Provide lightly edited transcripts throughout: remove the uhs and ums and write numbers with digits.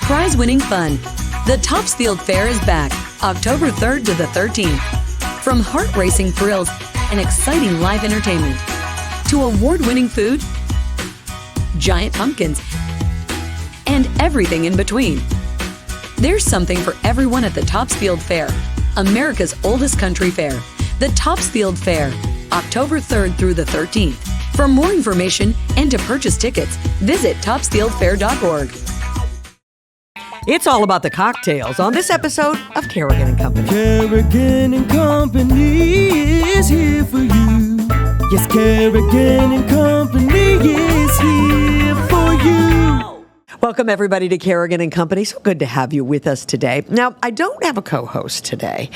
prize-winning fun. The Topsfield Fair is back, October 3rd to the 13th. From heart-racing thrills and exciting live entertainment to award-winning food, giant pumpkins, and everything in between. There's something for everyone at the Topsfield Fair, America's oldest country fair. The Topsfield Fair, October 3rd through the 13th. For more information and to purchase tickets, visit topsfieldfair.org. It's all about the cocktails on this episode of Kerrigan and Company. Kerrigan and Company is here for you. Yes, Kerrigan and Company is here for you. Welcome, everybody, to Kerrigan and Company. So good to have you with us today. Now, I don't have a co-host today,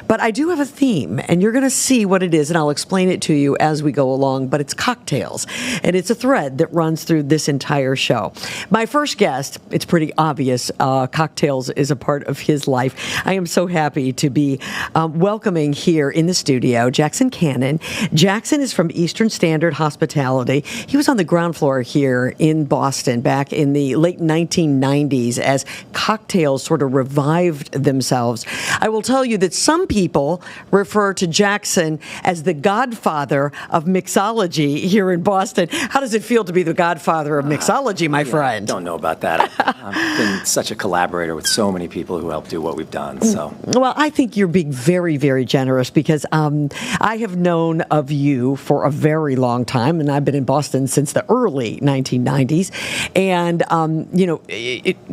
but I do have a theme, and you're going to see what it is, and I'll explain it to you as we go along, but it's cocktails, and it's a thread that runs through this entire show. My first guest, it's pretty obvious, cocktails is a part of his life. I am so happy to be welcoming here in the studio Jackson Cannon. Jackson is from Eastern Standard Hospitality. He was on the ground floor here in Boston back in the late 1990s as cocktails sort of revived themselves. I will tell you that some people refer to Jackson as the godfather of mixology here in Boston. How does it feel to be the godfather of mixology, my friend? I don't know about that. I've been such a collaborator with so many people who help do what we've done. So, well, I think you're being very, very generous because I have known of you for a very long time, and I've been in Boston since the early 1990s. And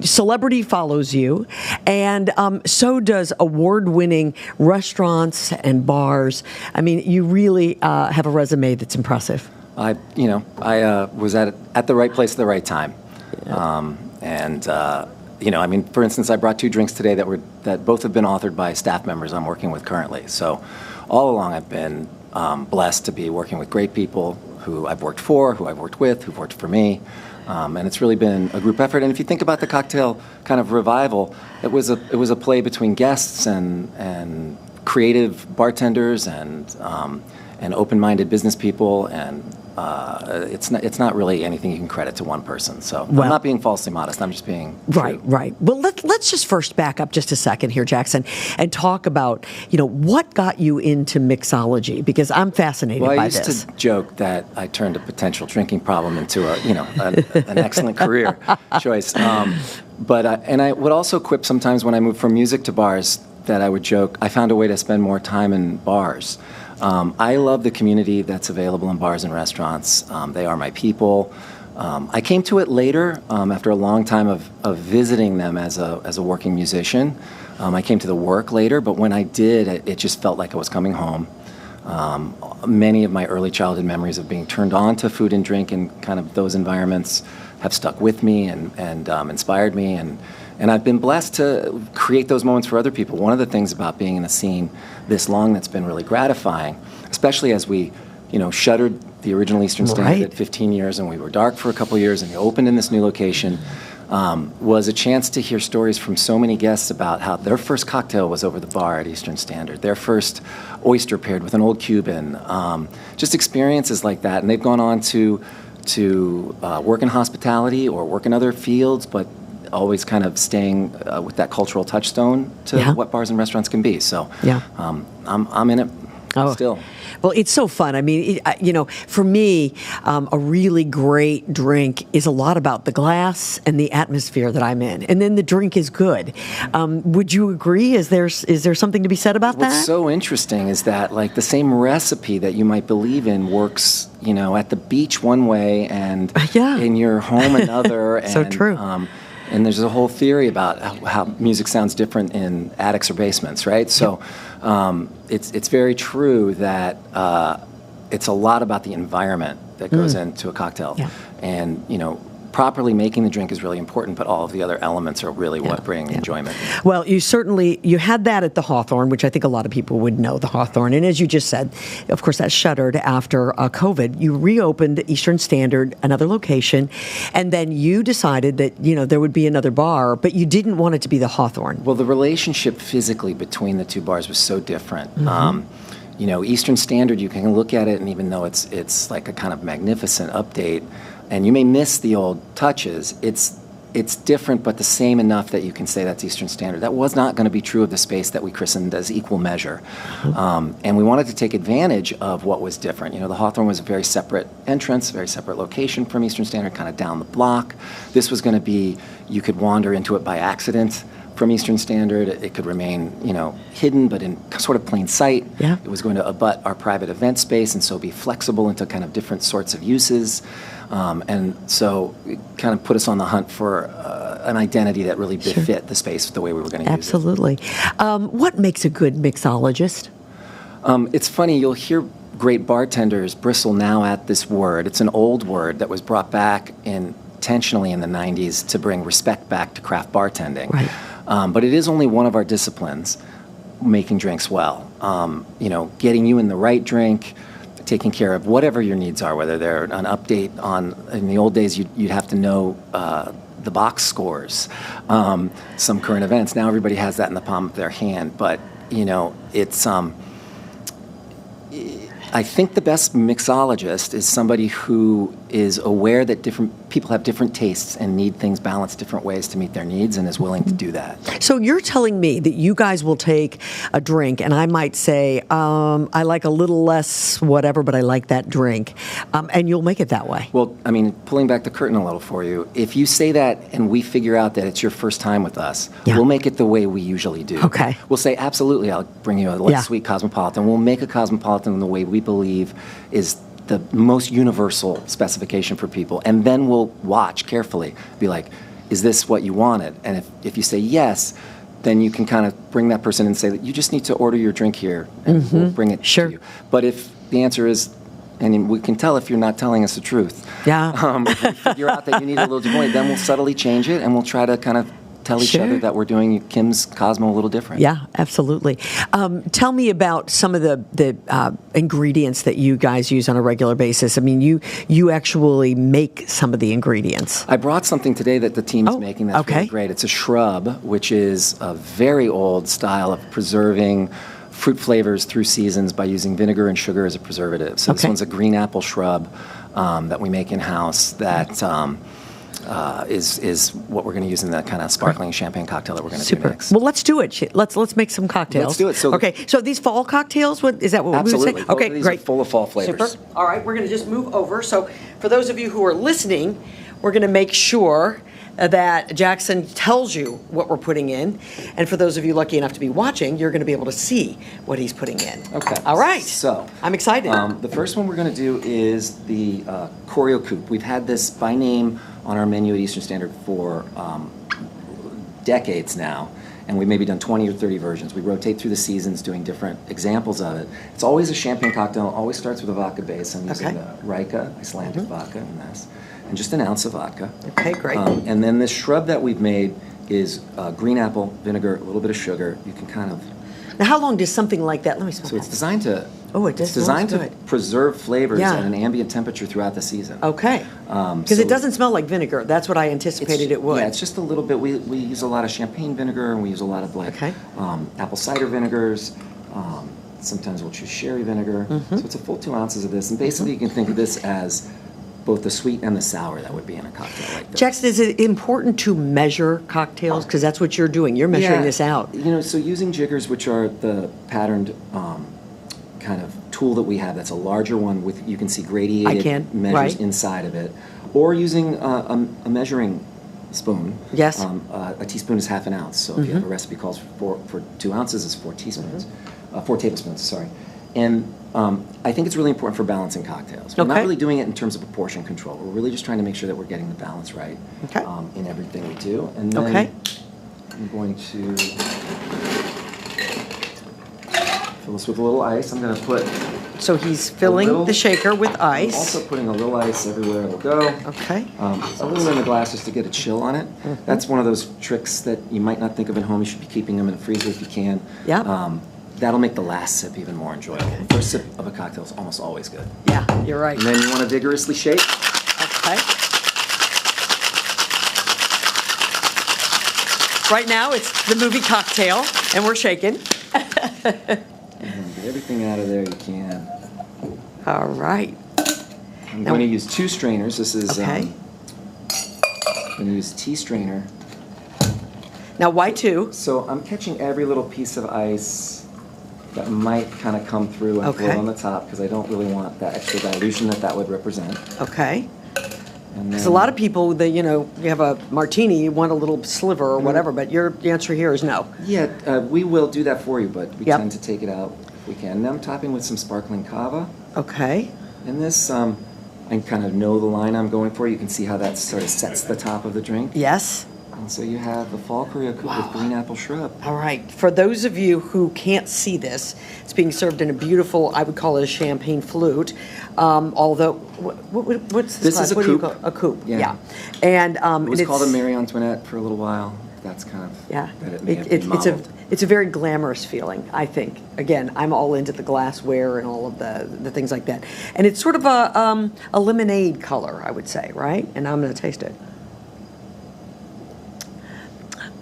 celebrity follows you, and so does award-winning restaurants and bars. I mean, you really have a resume that's impressive. I was at the right place at the right time. Yeah. For instance, I brought 2 drinks today that both have been authored by staff members I'm working with currently. So all along I've been blessed to be working with great people who I've worked for, who I've worked with, who've worked for me. And it's really been a group effort. And if you think about the cocktail kind of revival, it was a play between guests and creative bartenders and open-minded business people, and it's not really anything you can credit to one person. So I'm not being falsely modest. I'm just being true. Right. Well, let's just first back up just a second here, Jackson, and talk about what got you into mixology, because I'm fascinated by this. I used to joke that I turned a potential drinking problem into an excellent career choice. But I would also quip sometimes when I moved from music to bars that I would joke I found a way to spend more time in bars. I love the community that's available in bars and restaurants. They are my people. I came to it later after a long time of visiting them as a working musician. I came to the work later, but when I did, it just felt like I was coming home. Many of my early childhood memories of being turned on to food and drink in kind of those environments have stuck with me and inspired me. And I've been blessed to create those moments for other people. One of the things about being in the scene this long that's been really gratifying, especially as we, shuttered the original Eastern Standard at 15 years and we were dark for a couple of years and we opened in this new location, was a chance to hear stories from so many guests about how their first cocktail was over the bar at Eastern Standard, their first oyster paired with an old Cuban, just experiences like that. And they've gone on to work in hospitality or work in other fields, but always kind of staying with that cultural touchstone to what bars and restaurants can be. So I'm in it still. Well, it's so fun. I mean, for me, a really great drink is a lot about the glass and the atmosphere that I'm in, and then the drink is good. Would you agree? Is there something to be said about that? What's so interesting is that like the same recipe that you might believe in works, at the beach one way and in your home another. So true. And there's a whole theory about how music sounds different in attics or basements, right? So it's very true that it's a lot about the environment that goes into a cocktail. Yeah. And, properly making the drink is really important, but all of the other elements are really what bring enjoyment. Well, you had that at the Hawthorne, which I think a lot of people would know the Hawthorne. And as you just said, of course, that shuttered after COVID. You reopened Eastern Standard, another location, and then you decided that, there would be another bar, but you didn't want it to be the Hawthorne. Well, the relationship physically between the two bars was so different. Mm-hmm. Eastern Standard, you can look at it, and even though it's like a kind of magnificent update, and you may miss the old touches, it's it's different, but the same enough that you can say that's Eastern Standard. That was not going to be true of the space that we christened as Equal Measure. And we wanted to take advantage of what was different. You know, the Hawthorne was a very separate entrance, very separate location from Eastern Standard, kind of down the block. This was going to be, you could wander into it by accident from Eastern Standard. It could remain, you know, hidden, but in sort of plain sight. Yeah. It was going to abut our private event space and so be flexible into kind of different sorts of uses. And so it kind of put us on the hunt for an identity that really befit the space the way we were going to use it. Absolutely. What makes a good mixologist? It's funny, you'll hear great bartenders bristle now at this word. It's an old word that was brought back intentionally in the 90s to bring respect back to craft bartending. Right. But it is only one of our disciplines, making drinks well. You know, getting you in the right drink, taking care of whatever your needs are, whether they're an update on, in the old days, you'd have to know the box scores, some current events. Now everybody has that in the palm of their hand, but, you know, it's, I think the best mixologist is somebody who is aware that different people have different tastes and need things balanced different ways to meet their needs and is willing to do that. So you're telling me that you guys will take a drink and I might say, I like a little less whatever, but I like that drink, and you'll make it that way. Well, I mean, pulling back the curtain a little for you, if you say that and we figure out that it's your first time with us, we'll make it the way we usually do. Okay. We'll say, absolutely, I'll bring you a sweet Cosmopolitan. We'll make a Cosmopolitan the way we believe is the most universal specification for people, and then we'll watch carefully, be like, is this what you wanted? And if you say yes, then you can kind of bring that person and say that you just need to order your drink here, and we'll bring it to you. But if the answer is, and we can tell if you're not telling us the truth, if we figure out that you need a little differently, then we'll subtly change it, and we'll try to kind of tell each other that we're doing Kim's Cosmo a little different. Yeah, absolutely. Tell me about some of the ingredients that you guys use on a regular basis. I mean, you actually make some of the ingredients. I brought something today that the team is making that's really great. It's a shrub, which is a very old style of preserving fruit flavors through seasons by using vinegar and sugar as a preservative. So this one's a green apple shrub that we make in-house that is what we're going to use in that kind of sparkling champagne cocktail that we're going to do next. Well, let's do it. Let's make some cocktails. Let's do it. So these fall cocktails, is that what we would say? Absolutely. Okay, these great. are full of fall flavors. Super. All right, we're going to just move over. So for those of you who are listening, we're going to make sure that Jackson tells you what we're putting in. And for those of you lucky enough to be watching, you're going to be able to see what he's putting in. Okay. All right. So I'm excited. The first one we're going to do is the Choreo Coupe. We've had this by name on our menu at Eastern Standard for decades now, and we've maybe done 20 or 30 versions. We rotate through the seasons doing different examples of it. It's always a champagne cocktail, always starts with a vodka base. I'm using the Rika, Icelandic vodka in this, and just an ounce of vodka. Okay, great. And then this shrub that we've made is green apple, vinegar, a little bit of sugar. You can kind of... Now, how long does something like that... Let me smell So it's designed to... It's designed to preserve flavors at an ambient temperature throughout the season. Okay. Because it doesn't smell like vinegar. That's what I anticipated it would. Yeah, it's just a little bit. We use a lot of champagne vinegar, and we use a lot of apple cider vinegars. Sometimes we'll choose sherry vinegar. So it's a full 2 ounces of this. And basically you can think of this as both the sweet and the sour that would be in a cocktail like this. Jackson, is it important to measure cocktails? Because that's what you're doing. You're measuring this out. You know, so using jiggers, which are the patterned kind of tool that we have, that's a larger one with, you can see gradiated measures inside of it, or using a measuring spoon. Yes. A teaspoon is half an ounce, so if you have a recipe calls for 2 ounces, it's 4 teaspoons, 4 tablespoons, sorry. And I think it's really important for balancing cocktails. We're not really doing it in terms of a portion control. We're really just trying to make sure that we're getting the balance right in everything we do. And then I'm going to fill this with a little ice. I'm going to put... So he's filling the shaker with ice. I'm also putting a little ice everywhere it'll go. Okay. A little in the glass just to get a chill on it. That's one of those tricks that you might not think of at home. You should be keeping them in the freezer if you can. Yeah. That'll make the last sip even more enjoyable. The first sip of a cocktail is almost always good. Yeah, you're right. And then you want to vigorously shake. Okay. Right now, it's the movie Cocktail, and we're shaking. Get everything out of there you can. All right. I'm going to use 2 strainers. This is I'm going to use a tea strainer. Now, why two? So I'm catching every little piece of ice that might kind of come through and float on the top because I don't really want that extra dilution that would represent. Okay. And Because a lot of people, you have a martini, you want a little sliver or whatever, but your answer here is no. Yeah, we will do that for you, but we Yep. tend to take it out if we can. Now I'm topping with some sparkling cava. Okay. And this, I kind of know the line I'm going for. You can see how that sort of sets the top of the drink. Yes. And so you have the fall Korea Coupe with green apple shrub. All right. For those of you who can't see this, it's being served in a beautiful, I would call it a champagne flute. Although, what's this? This is a what do you coupe. call a coupe? Yeah. And It was and called a it's- Marie Antoinette for a little while. That's kind of Yeah. that it may have been It's a modeled. it's a very glamorous feeling, I think. Again, I'm all into the glassware and all of the things like that. And it's sort of a lemonade color, I would say, right? And I'm going to taste it.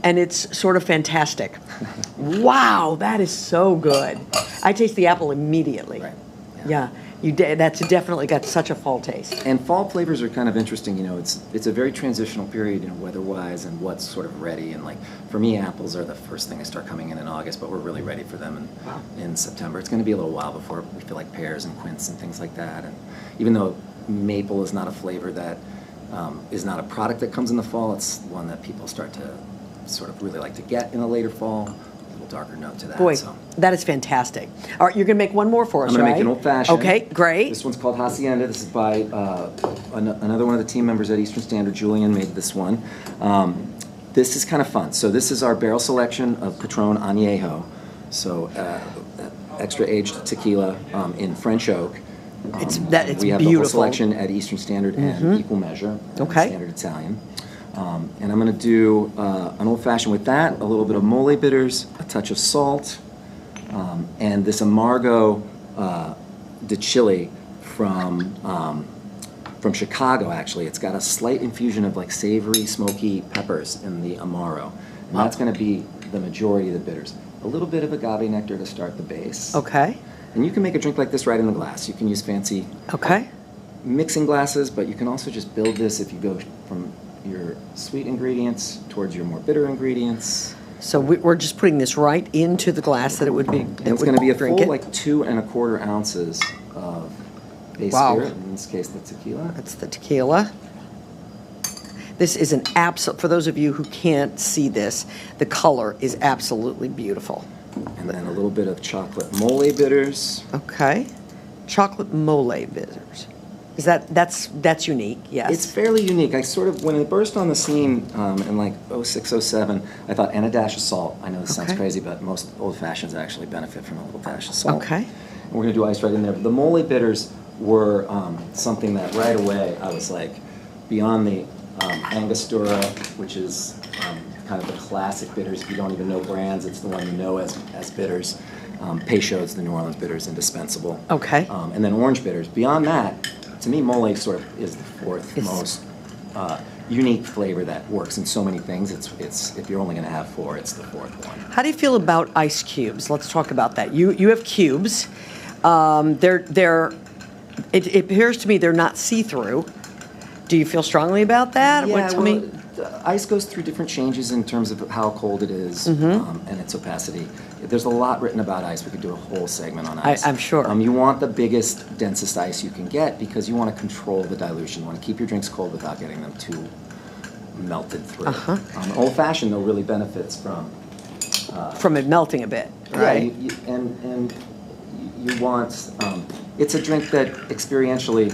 And it's sort of fantastic. Wow, that is so good. I taste the apple immediately. Right. Yeah. That's definitely got such a fall taste. And fall flavors are kind of interesting. It's a very transitional period, weather-wise, and what's sort of ready. And like for me, apples are the first thing I start coming in August, but we're really ready for them in September. It's going to be a little while before we feel like pears and quince and things like that. And even though maple is not a flavor that is not a product that comes in the fall, it's one that people start to sort of really like to get in the later fall. Darker note to that. Boy, so. that is fantastic. All right, you're going to make one more for us, I'm right? going to make an old-fashioned. Okay, great. This one's called Hacienda. This is by another one of the team members at Eastern Standard. Julian made this one. This is kind of fun. So this is our barrel selection of Patron Añejo. So extra aged tequila in French oak. It's we have the whole beautiful. selection at Eastern Standard and Equal Measure. Okay. Standard Italian. And I'm going to do an old-fashioned with that, a little bit of mole bitters, a touch of salt, and this Amargo de Chile from Chicago, actually. It's got a slight infusion of like savory, smoky peppers in the Amaro. And that's going to be the majority of the bitters. A little bit of agave nectar to start the base. Okay. And you can make a drink like this right in the glass. You can use fancy Okay. mixing glasses, but you can also just build this if you go from your sweet ingredients towards your more bitter ingredients. So we're just putting this right into the glass that it would be. And it's going to be a full like 2 1/4 ounces of base spirit. In this case, the tequila. That's the tequila. This is an absolute. For those of you who can't see this, the color is absolutely beautiful. And then a little bit of chocolate mole bitters. Okay. Chocolate mole bitters. Is that's unique? Yes. It's fairly unique. I sort of, when it burst on the scene in like 06, 07, I thought, and a dash of salt. I know this sounds Okay. crazy, but most old fashions actually benefit from a little dash of salt. Okay. And we're going to do ice right in there. But the mole bitters were something that right away I was like, beyond the Angostura, which is kind of the classic bitters. If you don't even know brands, it's the one you know as bitters. Peychaud's, the New Orleans bitters, indispensable. Okay. And then orange bitters. Beyond that, to me, mole sort of is the fourth It's- most unique flavor that works in so many things. It's if you're only going to have 4, it's the fourth one. How do you feel about ice cubes? Let's talk about that. You have cubes. It appears to me they're not see-through. Do you feel strongly about that? Yeah, Tell me. ice goes through different changes in terms of how cold it is Mm-hmm. and its opacity. There's a lot written about ice. We could do a whole segment on ice. I'm sure. You want the biggest, densest ice you can get because you want to control the dilution. You want to keep your drinks cold without getting them too melted through. Old-fashioned, though, really benefits From it melting a bit, right? Yeah, and you want, it's a drink that experientially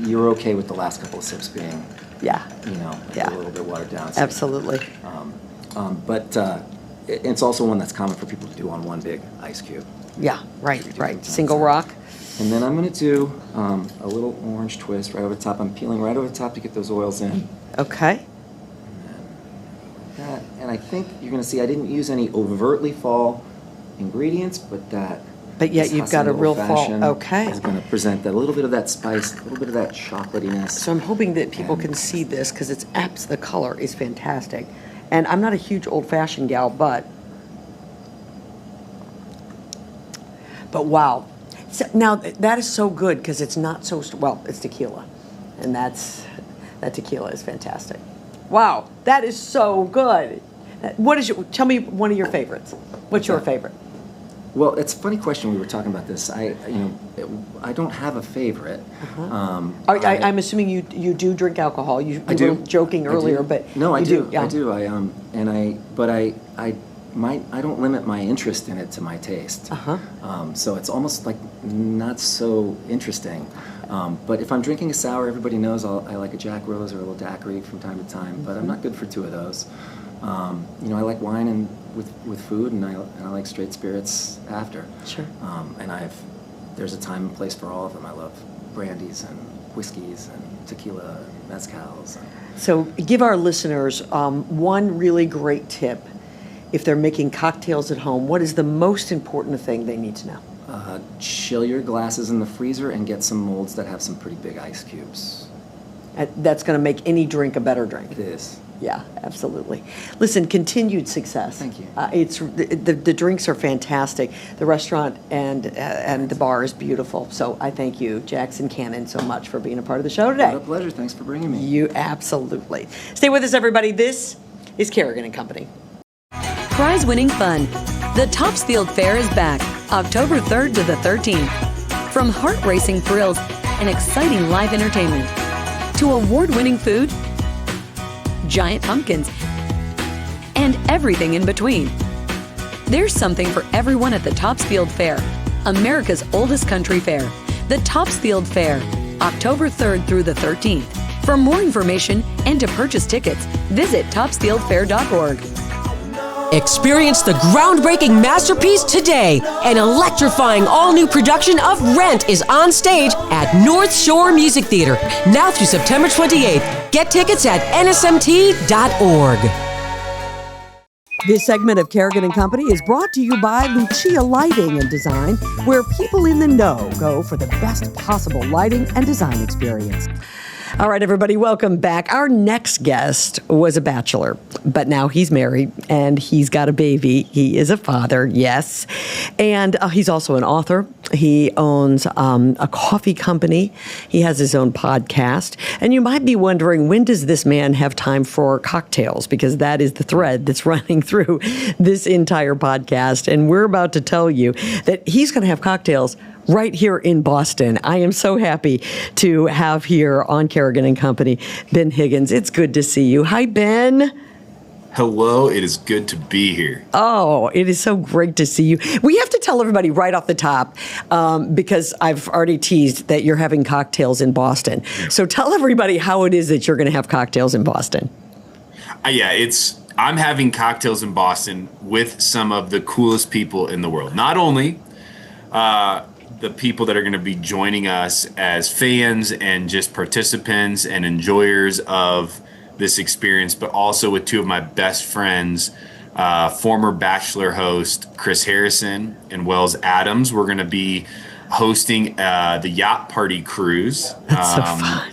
you're okay with the last couple of sips being, Yeah. a little bit watered down. So, Absolutely. but it's also one that's common for people to do on one big ice cube. Yeah, right. Single rock. And then I'm going to do a little orange twist right over the top. I'm peeling right over the top to get those oils in. Okay. That, and I think you're going to see I didn't use any overtly fall ingredients, but that. But yet this you've got a Hacienda real Old fall. Fashioned Okay. is going to present that, a little bit of that spice, a little bit of that chocolatiness. So I'm hoping that people can see this because it's the color is fantastic. And I'm not a huge old-fashioned gal, but wow. So, now, that is so good because it's not so, well, it's tequila. And that tequila is fantastic. Wow, that is so good. Tell me one of your favorites. What's your favorite? Well, it's a funny question. We were talking about this. I don't have a favorite. I'm assuming you do drink alcohol. You were joking earlier, but no, I do. Yeah. I do. I don't limit my interest in it to my taste. So it's almost like not so interesting. But if I'm drinking a sour, everybody knows I like a Jack Rose or a little daiquiri from time to time. But I'm not good for two of those. I like wine and with food, and I like straight spirits after. Sure. There's a time and place for all of them. I love brandies and whiskeys and tequila and mezcals. So give our listeners one really great tip. If they're making cocktails at home, what is the most important thing they need to know? Chill your glasses in the freezer and get some molds that have some pretty big ice cubes. That's going to make any drink a better drink. It is. Yeah, absolutely. Listen, continued success. Thank you. The drinks are fantastic. The restaurant and the bar is beautiful. So I thank you, Jackson Cannon, so much for being a part of the show today. What a pleasure. Thanks for bringing me. You absolutely. Stay with us, everybody. This is Kerrigan and Company. Prize-winning fun. The Topsfield Fair is back, October 3rd to the 13th. From heart-racing thrills and exciting live entertainment to award-winning food, giant pumpkins, and everything in between. There's something for everyone at the Topsfield Fair, America's oldest country fair. The Topsfield Fair, October 3rd through the 13th. For more information and to purchase tickets, visit topsfieldfair.org. Experience the groundbreaking masterpiece today. An electrifying all-new production of Rent is on stage at North Shore Music Theater, now through September 28th. Get tickets at nsmt.org. This segment of Kerrigan and Company is brought to you by Lucia Lighting and Design, where people in the know go for the best possible lighting and design experience. All right, everybody, welcome back. Our next guest was a bachelor, but now he's married and he's got a baby. He is a father, yes. And he's also an author. He owns a coffee company. He has his own podcast. And you might be wondering, when does this man have time for cocktails? Because that is the thread that's running through this entire podcast. And we're about to tell you that he's going to have cocktails right here in Boston. I am so happy to have here on Kerrigan and Company, Ben Higgins. It's good to see you. Hi, Ben. Hello, it is good to be here. Oh, it is so great to see you. We have to tell everybody right off the top, because I've already teased that you're having cocktails in Boston. So tell everybody how it is that you're going to have cocktails in Boston. I'm having cocktails in Boston with some of the coolest people in the world. Not only the people that are going to be joining us as fans and just participants and enjoyers of this experience, but also with two of my best friends, former Bachelor host Chris Harrison and Wells Adams. We're going to be hosting the yacht party cruise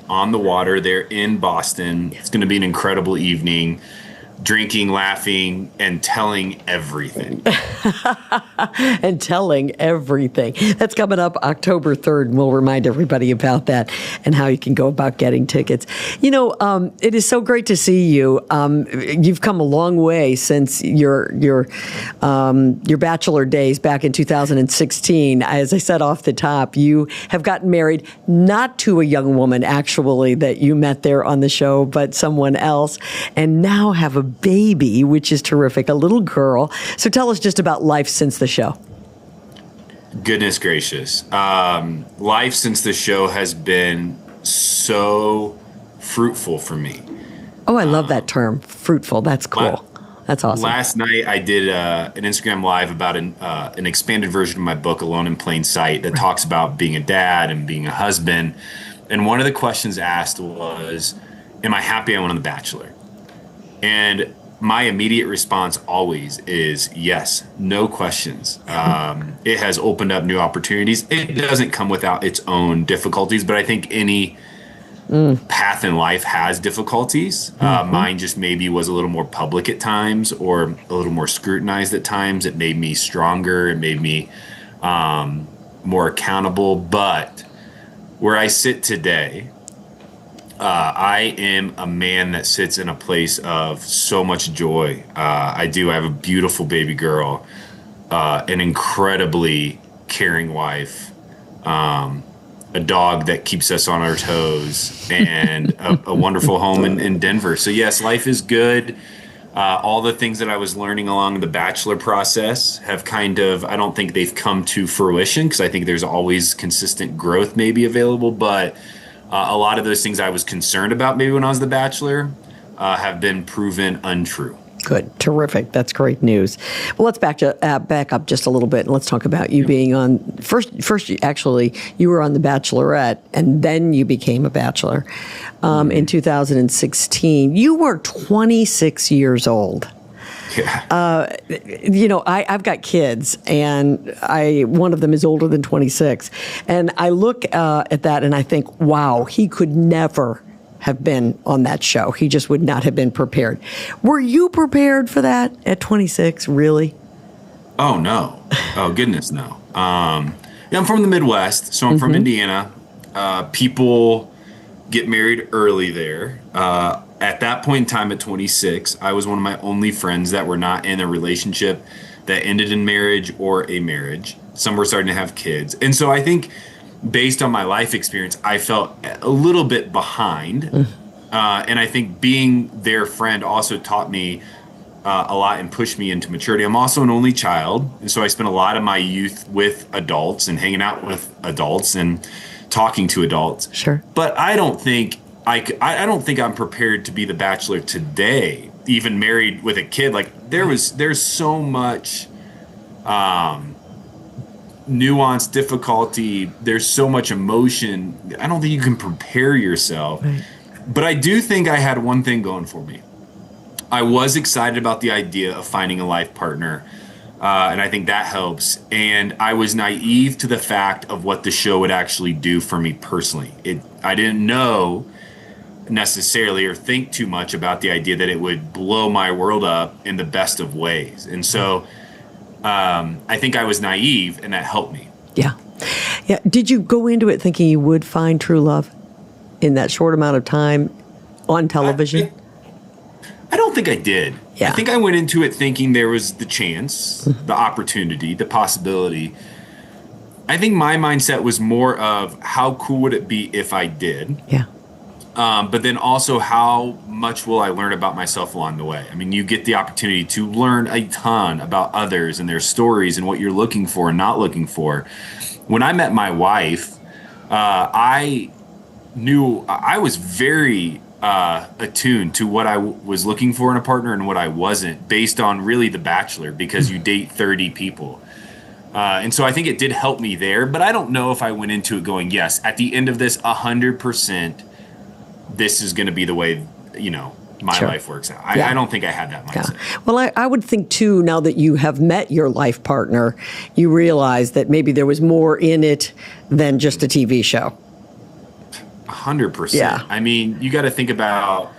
on the water there in Boston. It's going to be an incredible evening. Drinking, laughing, and telling everything. And telling everything. That's coming up October 3rd, and we'll remind everybody about that and how you can go about getting tickets. You know, it is so great to see you. You've come a long way since your bachelor days back in 2016. As I said off the top, you have gotten married not to a young woman, actually, that you met there on the show, but someone else, and now have a baby, which is terrific, a little girl. So tell us just about life since the show. Goodness gracious. Life since the show has been so fruitful for me. Oh, I love that term, fruitful. That's cool. That's awesome. Last night I did an Instagram Live about an expanded version of my book, Alone in Plain Sight, that talks about being a dad and being a husband. And one of the questions asked was, am I happy I went on The Bachelor? And my immediate response always is yes, no questions. It has opened up new opportunities. It doesn't come without its own difficulties, but I think any path in life has difficulties. Mine just maybe was a little more public at times or a little more scrutinized at times. It made me stronger. It made me more accountable. But where I sit today, I am a man that sits in a place of so much joy. I have a beautiful baby girl, an incredibly caring wife, a dog that keeps us on our toes, and a wonderful home in Denver. So yes, life is good. All the things that I was learning along the Bachelor process have I don't think they've come to fruition, because I think there's always consistent growth maybe available. But a lot of those things I was concerned about maybe when I was the Bachelor have been proven untrue. Good. Terrific. That's great news. Well, let's back up just a little bit, and let's talk about you being on first. Actually, you were on The Bachelorette, and then you became a Bachelor in 2016. You were 26 years old. Yeah. I've got kids, and one of them is older than 26, and I look at that and I think, wow, he could never have been on that show. He just would not have been prepared. Were you prepared for that at 26, really? Oh, no. Oh, goodness, no. I'm from the Midwest, so I'm from Indiana. People get married early there. At that point in time, at 26, I was one of my only friends that were not in a relationship that ended in marriage or a marriage. Some were starting to have kids. And so I think, based on my life experience, I felt a little bit behind. And I think being their friend also taught me a lot and pushed me into maturity. I'm also an only child, and so I spent a lot of my youth with adults and hanging out with adults and talking to adults. Sure. But I don't think I'm prepared to be the Bachelor today, even married with a kid. Like there's so much nuance, difficulty. There's so much emotion. I don't think you can prepare yourself. Right. But I do think I had one thing going for me. I was excited about the idea of finding a life partner, and I think that helps. And I was naive to the fact of what the show would actually do for me personally. I didn't know necessarily or think too much about the idea that it would blow my world up in the best of ways. And so I think I was naive, and that helped me. Yeah. Did you go into it thinking you would find true love in that short amount of time on television? I don't think I did. Yeah. I think I went into it thinking there was the chance, the opportunity, the possibility. I think my mindset was more of how cool would it be if I did? Yeah. But then also, how much will I learn about myself along the way? I mean, you get the opportunity to learn a ton about others and their stories and what you're looking for and not looking for. When I met my wife, I knew I was very attuned to what I was looking for in a partner and what I wasn't, based on really The Bachelor, because you date 30 people. And so I think it did help me there, but I don't know if I went into it going, yes, at the end of this, 100%, this is going to be the way, my life works out. I don't think I had that mindset. Yeah. Well, I would think, too, now that you have met your life partner, you realize that maybe there was more in it than just a TV show. 100%. Yeah. I mean, you got to think about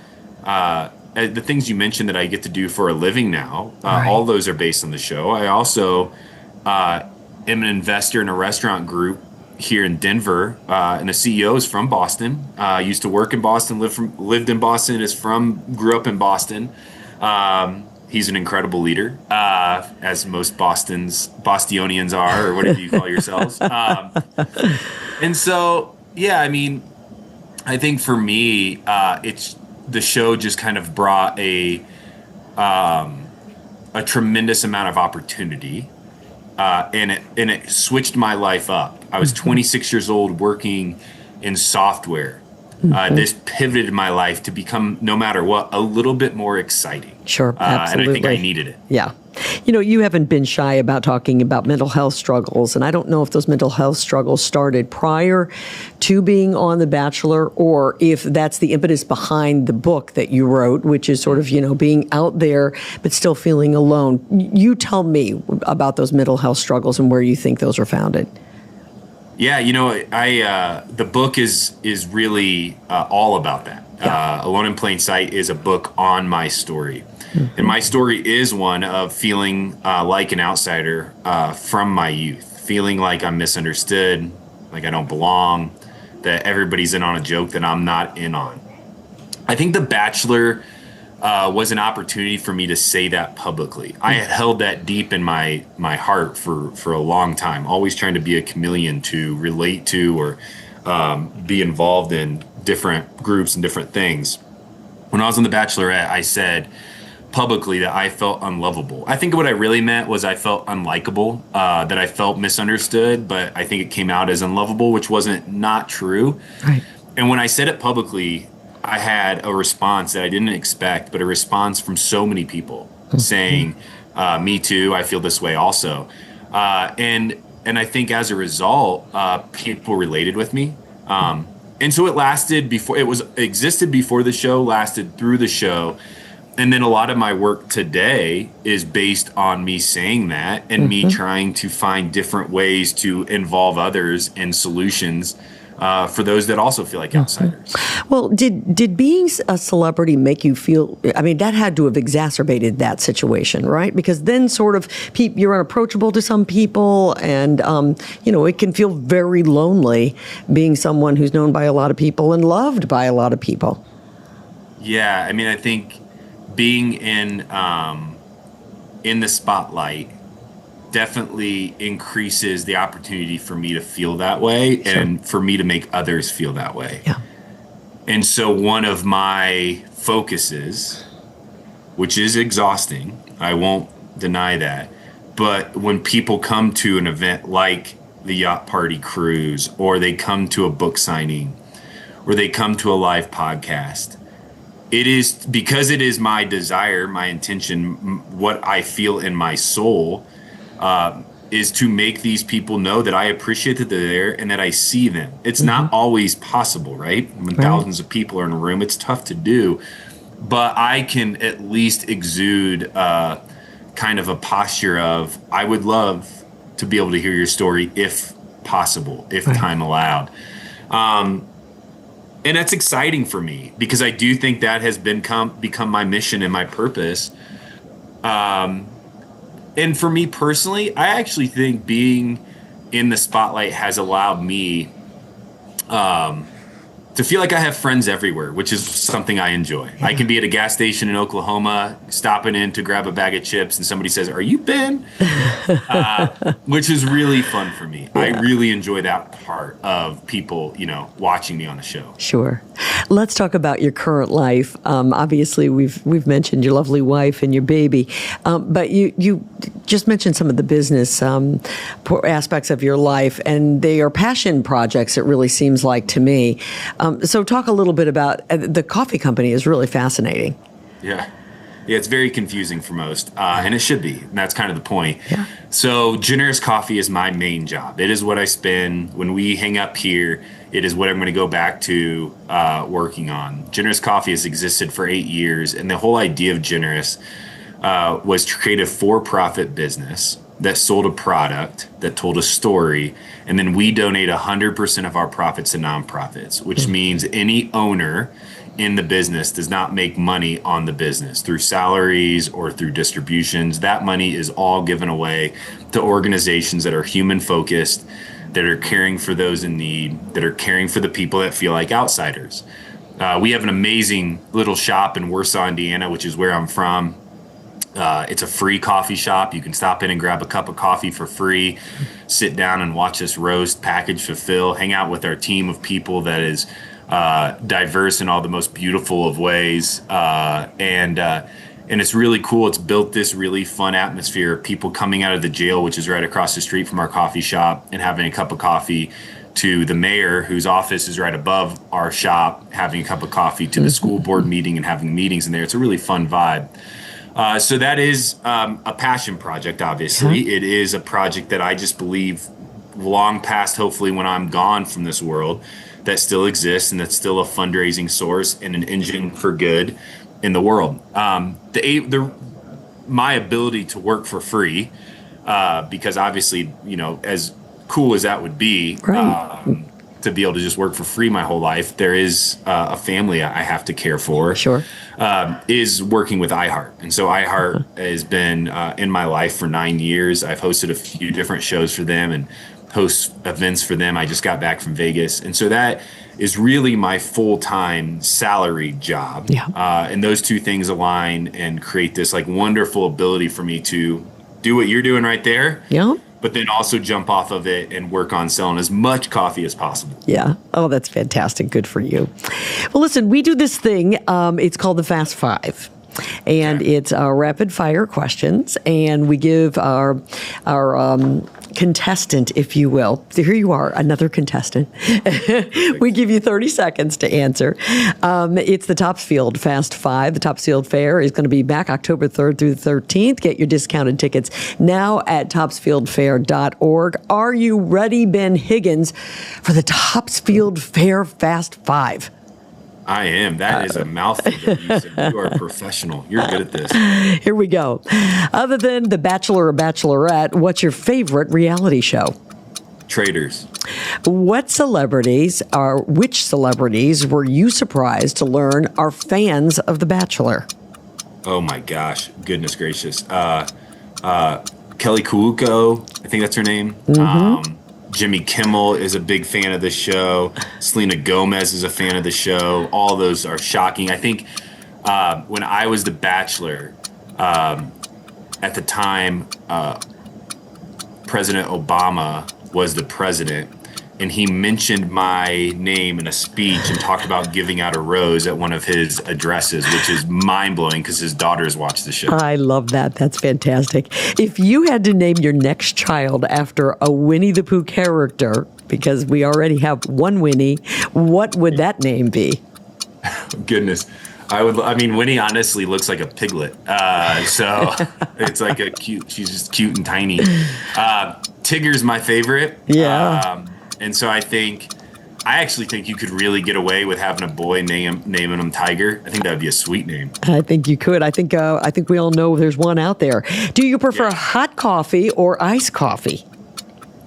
the things you mentioned that I get to do for a living now. Right. All those are based on the show. I also am an investor in a restaurant group here in Denver, and the CEO is from Boston. Used to work in Boston, lived in Boston, grew up in Boston. He's an incredible leader, as most Bostonians are, or whatever you call yourselves. And so, yeah, I mean, I think for me, it's the show just kind of brought a tremendous amount of opportunity, and it switched my life up. I was 26 years old working in software. This pivoted my life to become, no matter what, a little bit more exciting. Sure, absolutely. And I think I needed it. Yeah. You haven't been shy about talking about mental health struggles, and I don't know if those mental health struggles started prior to being on The Bachelor, or if that's the impetus behind the book that you wrote, which is sort of, being out there but still feeling alone. You tell me about those mental health struggles and where you think those are founded. Yeah, the book is really all about that. Yeah. Alone in Plain Sight is a book on my story. And my story is one of feeling like an outsider from my youth, feeling like I'm misunderstood, like I don't belong, that everybody's in on a joke that I'm not in on. I think The Bachelor was an opportunity for me to say that publicly. I had held that deep in my heart for a long time, always trying to be a chameleon to relate to or be involved in different groups and different things. When I was on The Bachelorette, I said publicly that I felt unlovable. I think what I really meant was I felt unlikable, that I felt misunderstood, but I think it came out as unlovable, which wasn't not true. Right. And when I said it publicly, I had a response that I didn't expect, but a response from so many people saying, me too, I feel this way also. And I think as a result, people related with me. And so it lasted existed before the show, lasted through the show. And then a lot of my work today is based on me saying that and me trying to find different ways to involve others in solutions for those that also feel like outsiders. Well, did being a celebrity make you feel, I mean, that had to have exacerbated that situation, right? Because then sort of you're unapproachable to some people and, it can feel very lonely being someone who's known by a lot of people and loved by a lot of people. Yeah, I mean, I think being in the spotlight definitely increases the opportunity for me to feel that way and for me to make others feel that way. Yeah. And so one of my focuses, which is exhausting, I won't deny that, but when people come to an event like the Yacht Party Cruise, or they come to a book signing, or they come to a live podcast, it is because it is my desire, my intention, what I feel in my soul, is to make these people know that I appreciate that they're there and that I see them. It's not always possible, right? When thousands of people are in a room, it's tough to do. But I can at least exude kind of a posture of, I would love to be able to hear your story if possible, if time allowed. And that's exciting for me because I do think that has become my mission and my purpose. And for me personally, I actually think being in the spotlight has allowed me to feel like I have friends everywhere, which is something I enjoy. Yeah. I can be at a gas station in Oklahoma, stopping in to grab a bag of chips, and somebody says, "Are you Ben?" Which is really fun for me. Yeah. I really enjoy that part of people, watching me on the show. Sure. Let's talk about your current life. Obviously, we've mentioned your lovely wife and your baby, but you just mentioned some of the business aspects of your life, and they are passion projects, it really seems like to me. So talk a little bit about the coffee company is really fascinating. Yeah, it's very confusing for most, and it should be. And that's kind of the point. Yeah. So Generous Coffee is my main job. It is what I spend when we hang up here. It is what I'm going to go back to working on. Generous Coffee has existed for 8 years, and the whole idea of Generous was to create a for-profit business that sold a product, that told a story, and then we donate 100% of our profits to nonprofits, which means any owner in the business does not make money on the business through salaries or through distributions. That money is all given away to organizations that are human-focused, that are caring for those in need, that are caring for the people that feel like outsiders. We have an amazing little shop in Warsaw, Indiana, which is where I'm from. It's a free coffee shop. You can stop in and grab a cup of coffee for free, sit down and watch us roast, package, fulfill, hang out with our team of people that is diverse in all the most beautiful of ways. And it's really cool. It's built this really fun atmosphere of people coming out of the jail, which is right across the street from our coffee shop, and having a cup of coffee, to the mayor, whose office is right above our shop, having a cup of coffee, to the school board meeting and having meetings in there. It's a really fun vibe. So that is a passion project, obviously. It is a project that I just believe long past, hopefully, when I'm gone from this world, that still exists and that's still a fundraising source and an engine for good in the world. My ability to work for free, because obviously, as cool as that would be, to be able to just work for free my whole life, there is a family I have to care for. Sure. Is working with iHeart. And so iHeart has been in my life for 9 years. I've hosted a few different shows for them, and host events for them. I just got back from Vegas. And so that is really my full-time salaried job. Yeah. And those two things align and create this like wonderful ability for me to do what you're doing right there. Yeah. But then also jump off of it and work on selling as much coffee as possible. Yeah. Oh, that's fantastic. Good for you. Well, listen, we do this thing. It's called the Fast Five. And it's rapid fire questions. And we give our contestant, if you will. Here you are, another contestant. We give you 30 seconds to answer. It's the Topsfield Fast Five. The Topsfield Fair is going to be back October 3rd through the 13th. Get your discounted tickets now at topsfieldfair.org. Are you ready, Ben Higgins, for the Topsfield Fair Fast Five? I am. That is a mouthful that you said. You are a professional. You're good at this. Here we go. Other than The Bachelor or Bachelorette, what's your favorite reality show? Traders. Which celebrities were you surprised to learn are fans of The Bachelor? Oh my gosh. Goodness gracious. Kelly Kuuko, I think that's her name. Jimmy Kimmel is a big fan of the show. Selena Gomez is a fan of the show. All those are shocking. I think when I was The Bachelor, at the time, President Obama was the president, and he mentioned my name in a speech and talked about giving out a rose at one of his addresses, which is mind-blowing because his daughters watch the show. I love that. That's fantastic. If you had to name your next child after a Winnie the Pooh character, because we already have one Winnie, what would that name be? Goodness. Winnie honestly looks like a piglet. So it's like she's just cute and tiny. Tigger's my favorite. Yeah. And so I actually think you could really get away with having a boy naming him Tiger. I think that would be a sweet name. I think you could. I think we all know there's one out there. Do you prefer hot coffee or iced coffee?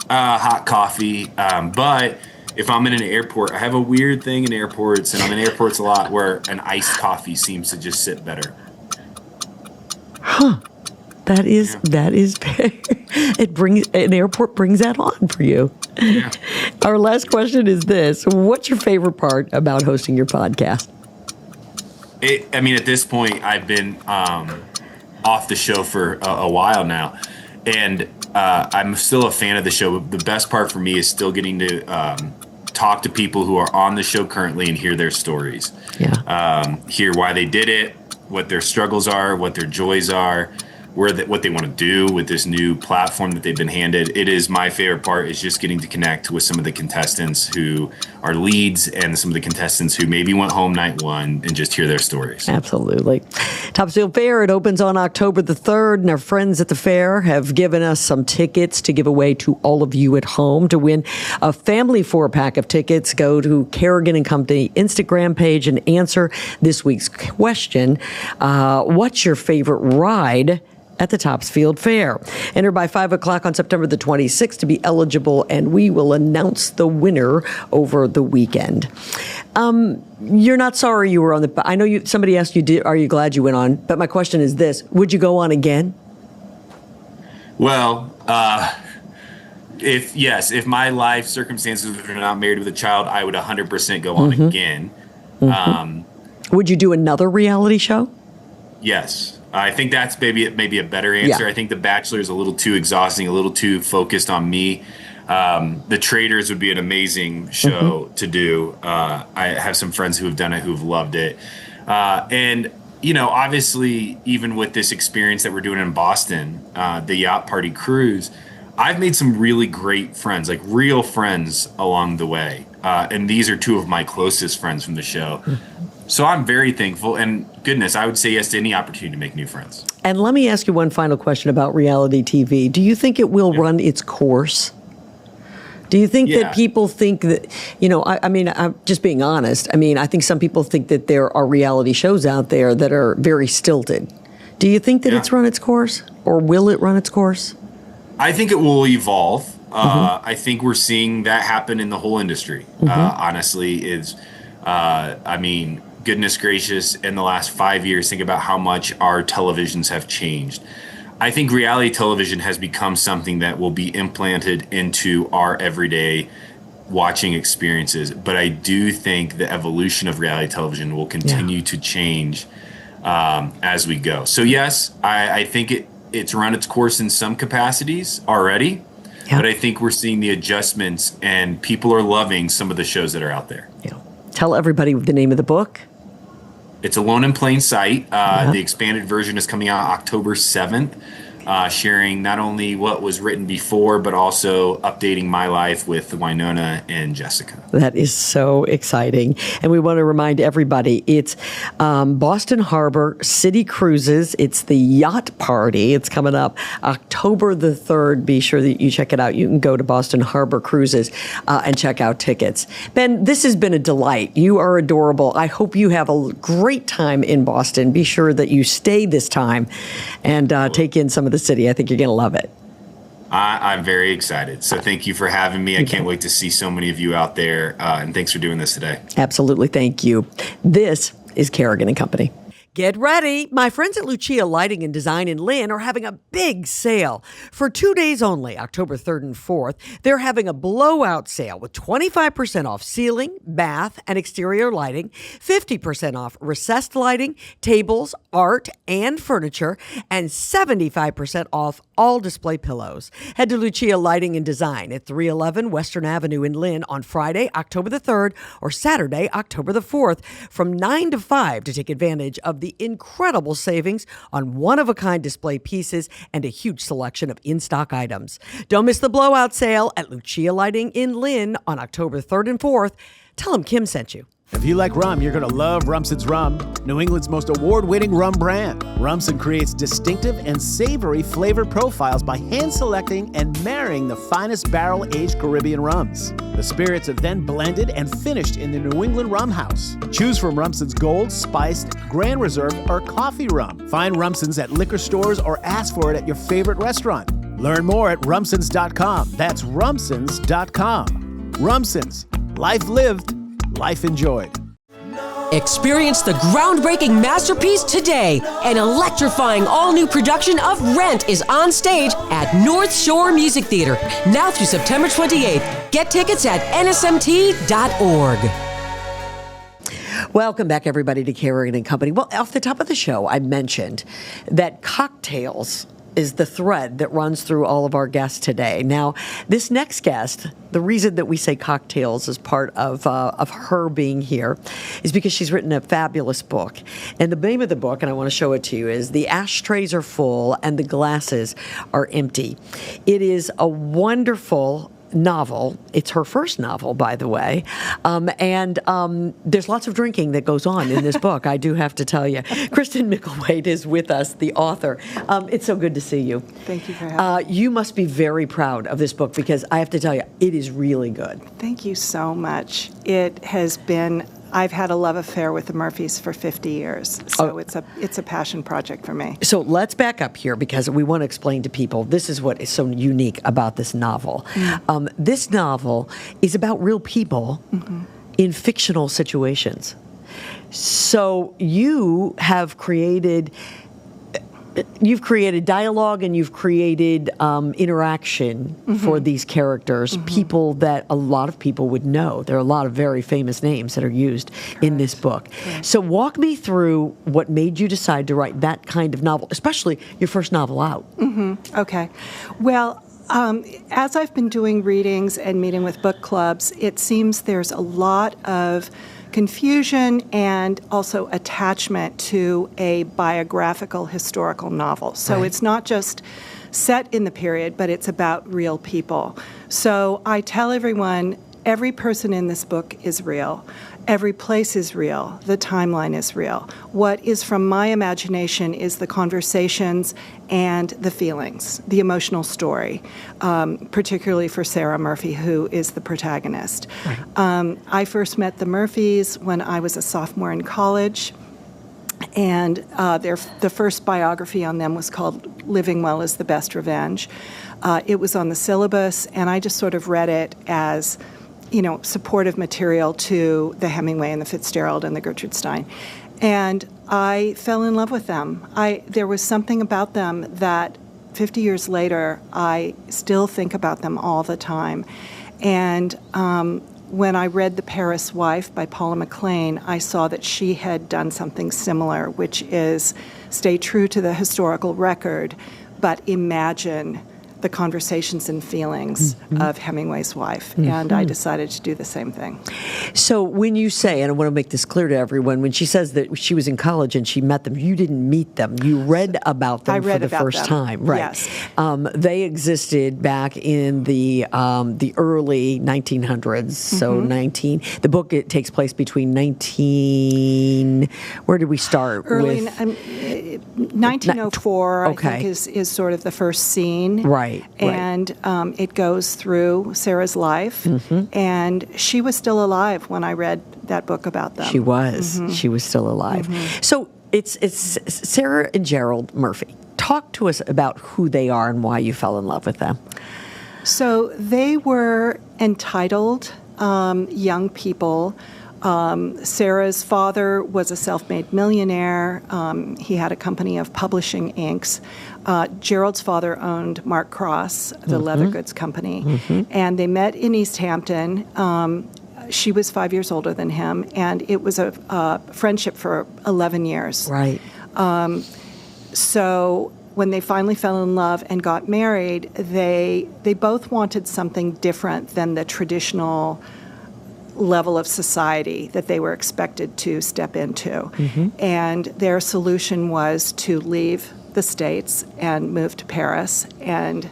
Hot coffee. But if I'm in an airport, I have a weird thing in airports, and I'm in airports a lot where an iced coffee seems to just sit better. Huh. That is an airport brings that on for you. Yeah. Our last question is this. What's your favorite part about hosting your podcast? At this point, I've been off the show for a while now, and I'm still a fan of the show. The best part for me is still getting to talk to people who are on the show currently and hear their stories. Yeah. Hear why they did it, what their struggles are, what their joys are, what they want to do with this new platform that they've been handed. It is my favorite part is just getting to connect with some of the contestants who are leads and some of the contestants who maybe went home night one and just hear their stories. Absolutely. Topsfield Fair, it opens on October the 3rd, and our friends at the fair have given us some tickets to give away to all of you at home. To win a family 4-pack of tickets, go to Kerrigan & Company Instagram page and answer this week's question. What's your favorite ride at the Topsfield Fair? Enter by 5 o'clock on September the 26th to be eligible, and we will announce the winner over the weekend. You're not sorry you were on the... I know somebody asked you, are you glad you went on? But my question is this, would you go on again? Well, if my life circumstances were not married with a child, I would 100% go on again. Would you do another reality show? Yes. I think that's maybe a better answer. Yeah. I think The Bachelor is a little too exhausting, a little too focused on me. The Traders would be an amazing show to do. I have some friends who have done it who've loved it. And, obviously, even with this experience that we're doing in Boston, the Yacht Party Cruise, I've made some really great friends, like real friends along the way. And these are two of my closest friends from the show. So I'm very thankful, and goodness, I would say yes to any opportunity to make new friends. And let me ask you one final question about reality TV. Do you think it will run its course? Do you think that people think that, I'm just being honest. I think some people think that there are reality shows out there that are very stilted. Do you think that it's run its course, or will it run its course? I think it will evolve. I think we're seeing that happen in the whole industry. Honestly, goodness gracious, in the last 5 years, think about how much our televisions have changed. I think reality television has become something that will be implanted into our everyday watching experiences. But I do think the evolution of reality television will continue to change as we go. So yes, I think it's run its course in some capacities already. Yeah. But I think we're seeing the adjustments, and people are loving some of the shows that are out there. Yeah. Tell everybody the name of the book. It's Alone in Plain Sight. The expanded version is coming out October 7th, sharing not only what was written before, but also updating my life with Winona and Jessica. That is so exciting. And we want to remind everybody, it's Boston Harbor City Cruises. It's the yacht party. It's coming up October the 3rd. Be sure that you check it out. You can go to Boston Harbor Cruises and check out tickets. Ben, this has been a delight. You are adorable. I hope you have a great time in Boston. Be sure that you stay this time and take in some of the city. I think you're going to love it. I'm very excited. So thank you for having me. I can't wait to see so many of you out there. And thanks for doing this today. Absolutely. Thank you. This is Kerrigan and Company. Get ready. My friends at Lucia Lighting and Design in Lynn are having a big sale. For 2 days only, October 3rd and 4th, they're having a blowout sale with 25% off ceiling, bath, and exterior lighting, 50% off recessed lighting, tables, art, and furniture, and 75% off all display pillows. Head to Lucia Lighting and Design at 311 Western Avenue in Lynn on Friday, October the 3rd, or Saturday, October the 4th, from 9 to 5 to take advantage of the incredible savings on one-of-a-kind display pieces and a huge selection of in-stock items. Don't miss the blowout sale at Lucia Lighting in Lynn on October 3rd and 4th. Tell them Kim sent you. If you like rum, you're going to love Rumson's Rum, New England's most award-winning rum brand. Rumson creates distinctive and savory flavor profiles by hand-selecting and marrying the finest barrel-aged Caribbean rums. The spirits are then blended and finished in the New England Rum House. Choose from Rumson's Gold, Spiced, Grand Reserve, or Coffee Rum. Find Rumson's at liquor stores or ask for it at your favorite restaurant. Learn more at rumsons.com. That's rumsons.com. Rumsons. Life lived. Life enjoyed. Experience the groundbreaking masterpiece today. An electrifying all-new production of Rent is on stage at North Shore Music Theater, now through September 28th. Get tickets at nsmt.org. Welcome back, everybody, to Kerrigan and Company. Well, off the top of the show, I mentioned that cocktails is the thread that runs through all of our guests today. Now, this next guest, the reason that we say cocktails as part of her being here is because she's written a fabulous book. And the name of the book, and I want to show it to you, is The Ashtrays Are Full and the Glasses Are Empty. It is a wonderful novel. It's her first novel, by the way. And there's lots of drinking that goes on in this book, I do have to tell you. Kirsten Mickelwait is with us, the author. It's so good to see you. Thank you for having me. You must be very proud of this book because I have to tell you, it is really good. Thank you so much. It has been, I've had a love affair with the Murphys for 50 years, so it's a passion project for me. So let's back up here because we want to explain to people, this is what is so unique about this novel. This novel is about real people in fictional situations. So you have created dialogue and you've created interaction for these characters, people that a lot of people would know. There are a lot of very famous names that are used in this book. So walk me through what made you decide to write that kind of novel, especially your first novel out. Okay. Well, as I've been doing readings and meeting with book clubs, it seems there's a lot of confusion and also attachment to a biographical historical novel. So it's not just set in the period, but it's about real people. So I tell everyone, every person in this book is real. Every place is real. The timeline is real. What is from my imagination is the conversations and the feelings, the emotional story, particularly for Sarah Murphy, who is the protagonist. I first met the Murphys when I was a sophomore in college, and the first biography on them was called Living Well is the Best Revenge. It was on the syllabus, and I just sort of read it as supportive material to the Hemingway and the Fitzgerald and the Gertrude Stein. And I fell in love with them. There was something about them that 50 years later, I still think about them all the time. And when I read The Paris Wife by Paula McLean, I saw that she had done something similar, which is stay true to the historical record, but imagine the conversations and feelings of Hemingway's wife. And I decided to do the same thing. So when you say, and I want to make this clear to everyone, when she says that she was in college and she met them, you didn't meet them. You read about them for the first time. Right. Yes. They existed back in the early 1900s. So the book, it takes place between where did we start? Early, with? 1904, Okay. I think, is sort of the first scene. Right. And it goes through Sarah's life. And she was still alive when I read that book about them. She was. She was still alive. So it's Sarah and Gerald Murphy. Talk to us about who they are and why you fell in love with them. So they were entitled young people. Sarah's father was a self-made millionaire. He had a company of publishing inks. Gerald's father owned Mark Cross, the leather goods company, and they met in East Hampton. She was 5 years older than him, and it was a friendship for 11 years. Right. So when they finally fell in love and got married, they both wanted something different than the traditional level of society that they were expected to step into. And their solution was to leave the States and move to Paris. And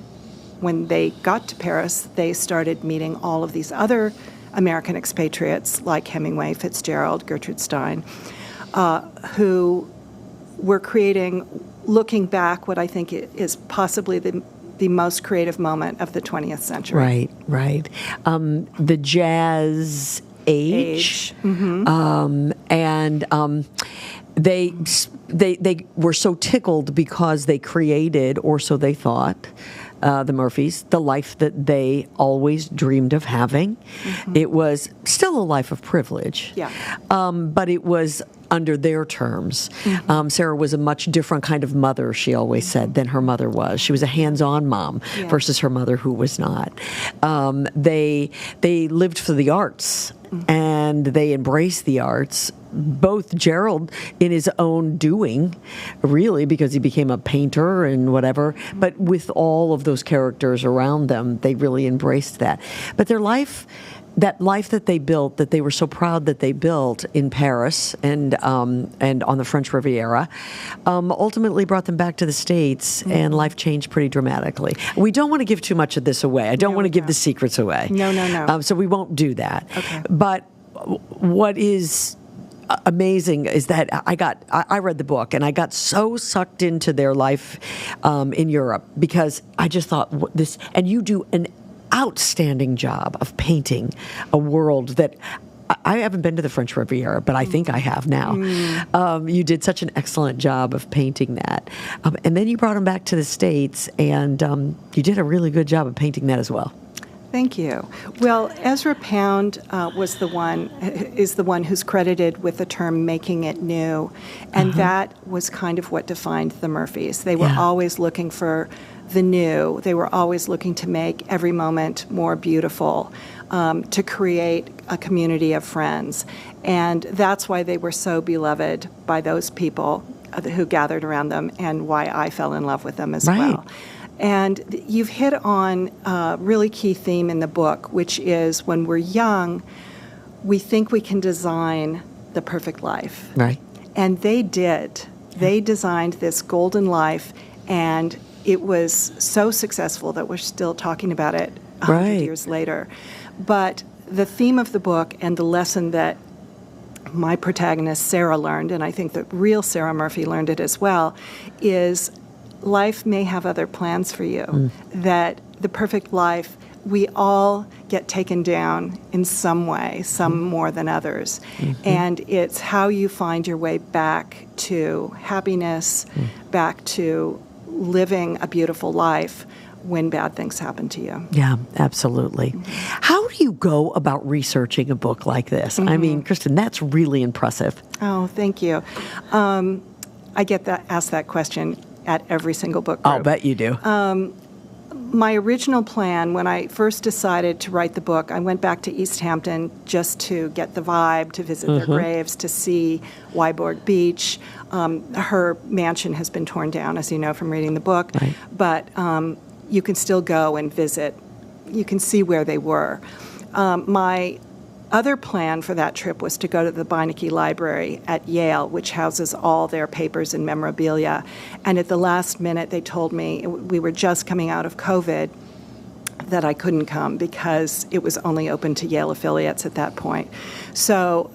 when they got to Paris, they started meeting all of these other American expatriates like Hemingway, Fitzgerald, Gertrude Stein, who were creating, looking back, what I think is possibly the most creative moment of the 20th century. Right. The jazz age. They were so tickled because they created, or so they thought, the Murphys, the life that they always dreamed of having. It was still a life of privilege, but it was under their terms. Sarah was a much different kind of mother, she always said, than her mother was. She was a hands-on mom versus her mother, who was not. They lived for the arts, and they embraced the arts. Both Gerald in his own doing, really, because he became a painter and whatever, but with all of those characters around them, they really embraced that. But their life, that life that they built, that they were so proud that they built in Paris and on the French Riviera, ultimately brought them back to the States, and life changed pretty dramatically. We don't want to give too much of this away. I don't want to give the secrets away. No. So we won't do that. Okay. But what is amazing is that I read the book and I got so sucked into their life in Europe, because I just thought this, and you do an outstanding job of painting a world that I haven't been to the French Riviera, but I think I have now. You did such an excellent job of painting that. And then you brought them back to the States, and you did a really good job of painting that as well. Thank you. Well, Ezra Pound is the one who's credited with the term "making it new," and that was kind of what defined the Murphys. They were always looking for the new. They were always looking to make every moment more beautiful, to create a community of friends, and that's why they were so beloved by those people who gathered around them, and why I fell in love with them as well. And you've hit on a really key theme in the book, which is when we're young, we think we can design the perfect life. Right. And they did. They designed this golden life, and it was so successful that we're still talking about it 100 years later. But the theme of the book, and the lesson that my protagonist Sarah learned, and I think that real Sarah Murphy learned it as well, is life may have other plans for you. That the perfect life, we all get taken down in some way, some more than others. And it's how you find your way back to happiness, back to living a beautiful life when bad things happen to you. Yeah, absolutely. How do you go about researching a book like this? I mean, Kirsten, that's really impressive. Oh, thank you. I get asked that question at every single book group. I'll bet you do. My original plan, when I first decided to write the book, I went back to East Hampton just to get the vibe, to visit their graves, to see Wyborg Beach. Her mansion has been torn down, as you know from reading the book, Right. but you can still go and visit. You can see where they were. My other plan for that trip was to go to the Beinecke Library at Yale, which houses all their papers and memorabilia. And at the last minute, they told me, we were just coming out of COVID, that I couldn't come because it was only open to Yale affiliates at that point. So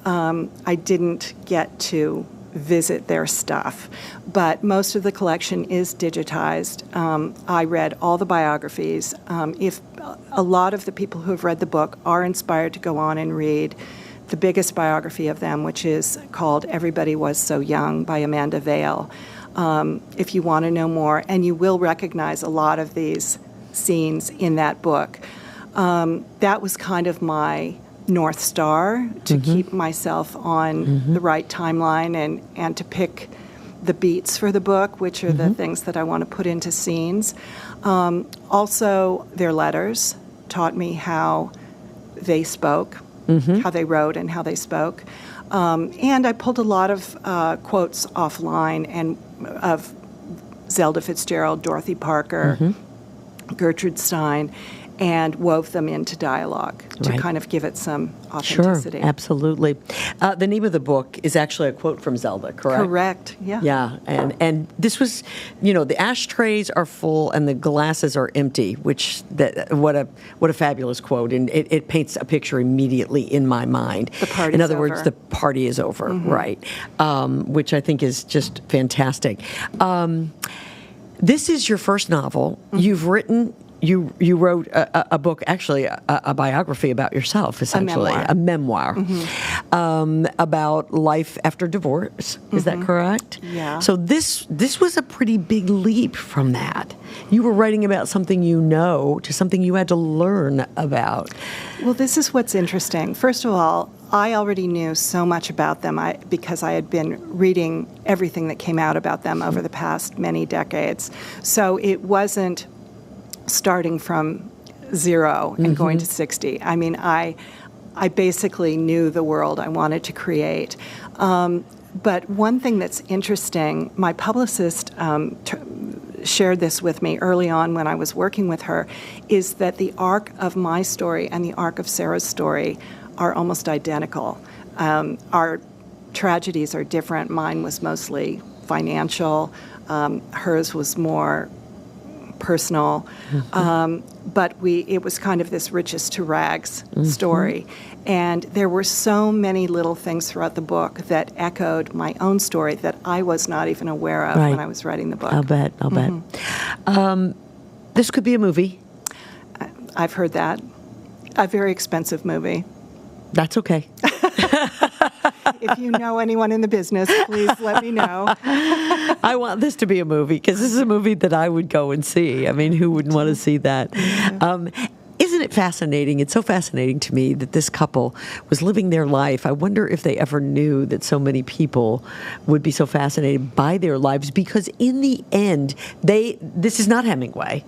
I didn't get to visit their stuff. But most of the collection is digitized. I read all the biographies. If a lot of the people who have read the book are inspired to go on and read the biggest biography of them, which is called Everybody Was So Young by Amanda Vale. If you want to know more, and you will recognize a lot of these scenes in that book. That was kind of my North Star to keep myself on the right timeline and to pick the beats for the book, which are the things that I want to put into scenes. Also, their letters taught me how they spoke, how they wrote and how they spoke. And I pulled a lot of quotes offline and of Zelda Fitzgerald, Dorothy Parker, Gertrude Stein, and wove them into dialogue to kind of give it some authenticity. Sure, absolutely. The name of the book is actually a quote from Zelda, correct? Correct, yeah. Yeah, and this was, the ashtrays are full and the glasses are empty, what a fabulous quote, and it paints a picture immediately in my mind. The party's In other over. words, the party is over, right? Which I think is just fantastic. This is your first novel. You've written. You wrote a book, actually a biography about yourself, essentially. A memoir. About life after divorce. Is that correct? Yeah. So this was a pretty big leap from that. You were writing about something to something you had to learn about. Well, this is what's interesting. First of all, I already knew so much about them because I had been reading everything that came out about them over the past many decades. So it wasn't starting from zero and going to 60. I mean, I basically knew the world I wanted to create. But one thing that's interesting, my publicist shared this with me early on when I was working with her, is that the arc of my story and the arc of Sarah's story are almost identical. Our tragedies are different. Mine was mostly financial. Hers was more personal, but it was kind of this riches to rags story. And there were so many little things throughout the book that echoed my own story that I was not even aware of when I was writing the book. I'll bet. This could be a movie. I've heard that. A very expensive movie. That's okay. If you know anyone in the business, please let me know. I want this to be a movie because this is a movie that I would go and see. I mean, who wouldn't want to see that? Isn't it fascinating? It's so fascinating to me that this couple was living their life. I wonder if they ever knew that so many people would be so fascinated by their lives, because in the end, this is not Hemingway.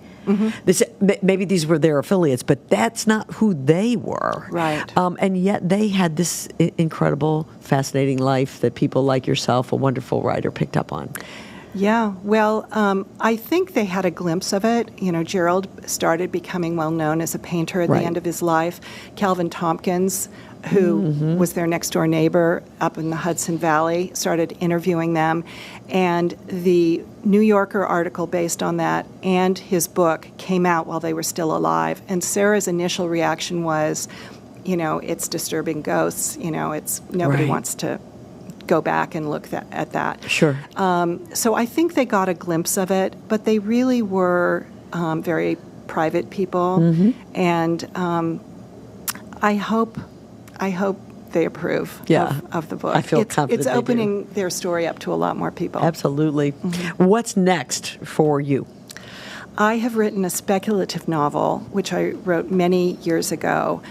Maybe these were their affiliates, but that's not who they were. Right. And yet they had this incredible, fascinating life that people like yourself, a wonderful writer, picked up on. Yeah, well, I think they had a glimpse of it. Gerald started becoming well known as a painter at the end of his life. Calvin Tompkins, who was their next door neighbor up in the Hudson Valley, started interviewing them. And the New Yorker article based on that and his book came out while they were still alive. And Sarah's initial reaction was, it's disturbing ghosts. It's nobody wants to go back and look at that. Sure. So I think they got a glimpse of it, but they really were very private people. And I hope they approve of the book. I feel confident it's they opening their story up to a lot more people. Absolutely. What's next for you? I have written a speculative novel, which I wrote many years ago,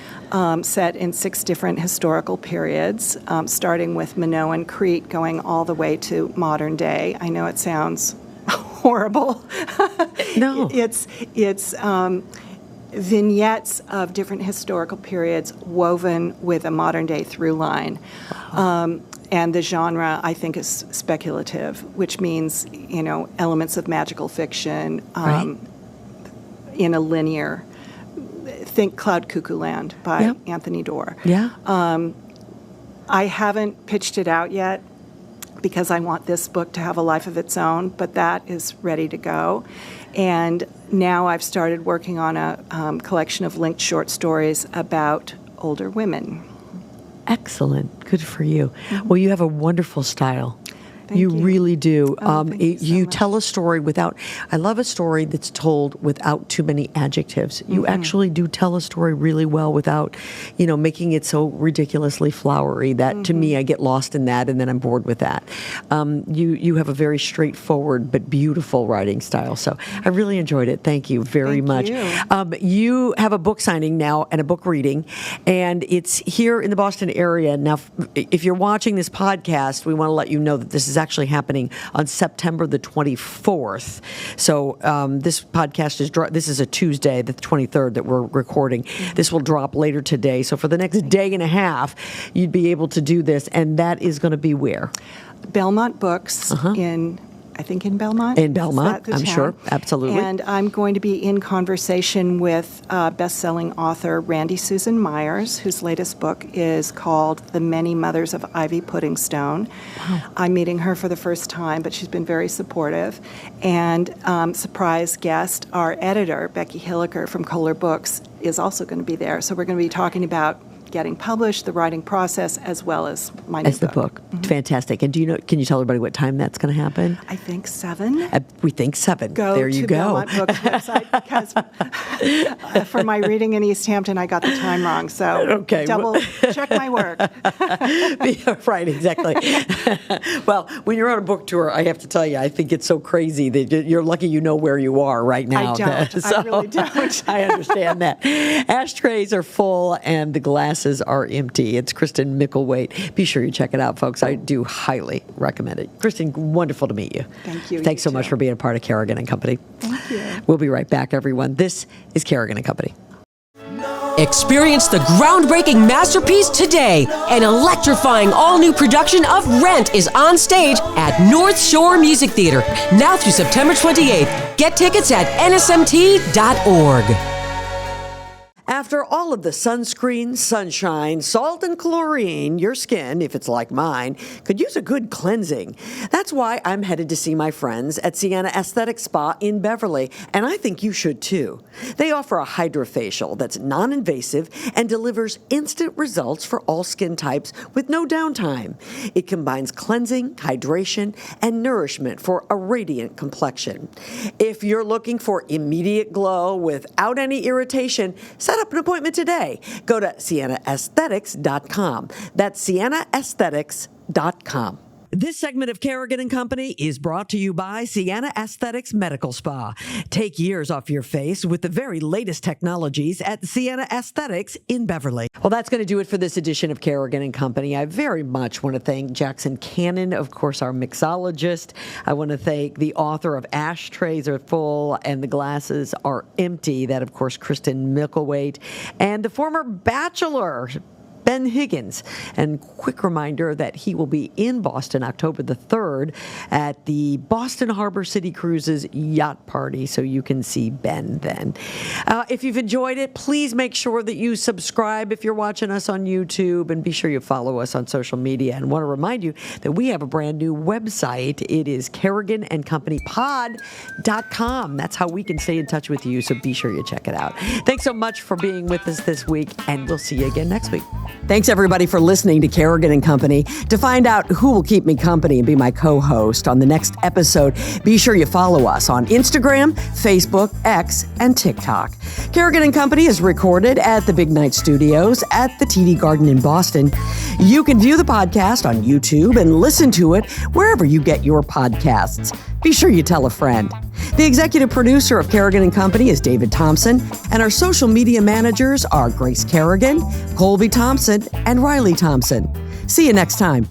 set in 6 different historical periods, starting with Minoan Crete, going all the way to modern day. I know it sounds horrible. No. It's vignettes of different historical periods woven with a modern-day through line. And the genre, I think, is speculative, which means, elements of magical fiction in a linear. Think Cloud Cuckoo Land by Anthony Doerr. Yeah. I haven't pitched it out yet because I want this book to have a life of its own, but that is ready to go. And now I've started working on a collection of linked short stories about older women. Excellent. Good for you. Well, you have a wonderful style. Thank you. Really do. Thank you so you much. tell a story without, I love a story that's told without too many adjectives. You actually do tell a story really well without, making it so ridiculously flowery that to me, I get lost in that and then I'm bored with that. You have a very straightforward but beautiful writing style. So I really enjoyed it. Thank you very much. You have a book signing now and a book reading, and it's here in the Boston area. Now, if you're watching this podcast, we want to let you know that this is actually happening on September the 24th. So this podcast this is a Tuesday, the 23rd that we're recording. This will drop later today. So for the next day and a half, you'd be able to do this, and that is going to be where? Belmont Books in Belmont. In Belmont, Is that the I'm town? sure. Absolutely. And I'm going to be in conversation with best-selling author Randy Susan Myers, whose latest book is called The Many Mothers of Ivy Puddingstone. Wow. I'm meeting her for the first time, but she's been very supportive. And surprise guest, our editor, Becky Hilliker from Kohler Books, is also going to be there. So we're going to be talking about getting published, the writing process, as well as my new book. The book. Fantastic. And can you tell everybody what time that's going to happen? I think 7. We think 7. Go there you to go. Belmont Books website because for my reading in East Hampton, I got the time wrong. So check my work. Right, exactly. Well, when you're on a book tour, I have to tell you, I think it's so crazy that you're lucky you know where you are right now. I don't. So, I really don't. I understand that. Ashtrays are full and the glasses are empty. It's Kirsten Mickelwait. Be sure you check it out, folks. I do highly recommend it. Kirsten, wonderful to meet you. Thank you. Thanks so You much too. for being a part of Kerrigan & Company. Thank you. We'll be right back, everyone. This is Kerrigan & Company. Experience the groundbreaking masterpiece today. An electrifying all-new production of Rent is on stage at North Shore Music Theater, now through September 28th. Get tickets at nsmt.org. After all of the sunscreen, sunshine, salt, and chlorine, your skin, if it's like mine, could use a good cleansing. That's why I'm headed to see my friends at Sienna Aesthetic Spa in Beverly, and I think you should too. They offer a hydrofacial that's non-invasive and delivers instant results for all skin types with no downtime. It combines cleansing, hydration, and nourishment for a radiant complexion. If you're looking for immediate glow without any irritation, set up an appointment today. Go to siennaesthetics.com. That's siennaesthetics.com. This segment of Kerrigan & Company is brought to you by Sienna Aesthetics Medical Spa. Take years off your face with the very latest technologies at Sienna Aesthetics in Beverly. Well, that's going to do it for this edition of Kerrigan & Company. I very much want to thank Jackson Cannon, of course, our mixologist. I want to thank the author of Ashtrays Are Full and the Glasses Are Empty, that, of course, Kirsten Mickelwait, and the former Bachelor, Ben Higgins. And quick reminder that he will be in Boston October the 3rd at the Boston Harbor City Cruises yacht party, so you can see Ben then. If you've enjoyed it, please make sure that you subscribe if you're watching us on YouTube, and be sure you follow us on social media. And want to remind you that we have a brand new website. It is KerriganandCompanyPod.com. That's how we can stay in touch with you, so be sure you check it out. Thanks so much for being with us this week, and we'll see you again next week. Thanks, everybody, for listening to Kerrigan & Company. To find out who will keep me company and be my co-host on the next episode, be sure you follow us on Instagram, Facebook, X, and TikTok. Kerrigan & Company is recorded at the Big Night Studios at the TD Garden in Boston. You can view the podcast on YouTube and listen to it wherever you get your podcasts. Be sure you tell a friend. The executive producer of Kerrigan & Company is David Thompson, and our social media managers are Grace Kerrigan, Colby Thompson, and Riley Thompson. See you next time.